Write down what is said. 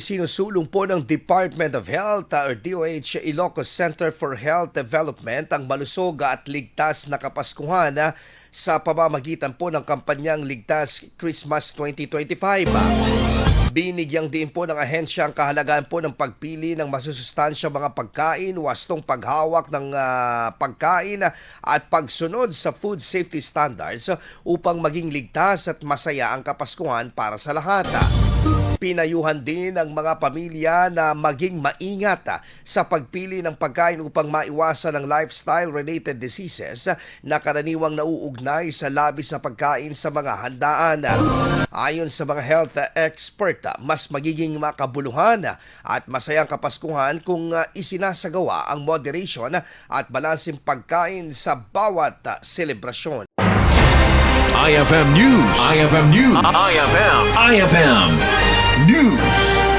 Sinusulong po ng Department of Health or DOH Ilocos Center for Health Development ang malusog at ligtas na Kapaskuhan sa pamamagitan po ng kampanyang Ligtas Christmas 2025. Binigyang din po ng ahensya ang kahalagahan po ng pagpili ng masusustansyang mga pagkain, wastong paghawak ng pagkain at pagsunod sa food safety standards upang maging ligtas at masaya ang Kapaskuhan para sa lahat. Pinayuhan din ang mga pamilya na maging maingat sa pagpili ng pagkain upang maiwasan ang lifestyle-related diseases na karaniwang nauugnay sa labis na pagkain sa mga handaan. Ayon sa mga health expert, mas magiging makabuluhan at masayang Kapaskuhan kung isinasagawa ang moderation at balanseng pagkain sa bawat selebrasyon. IFM News. IFM News. IFM News.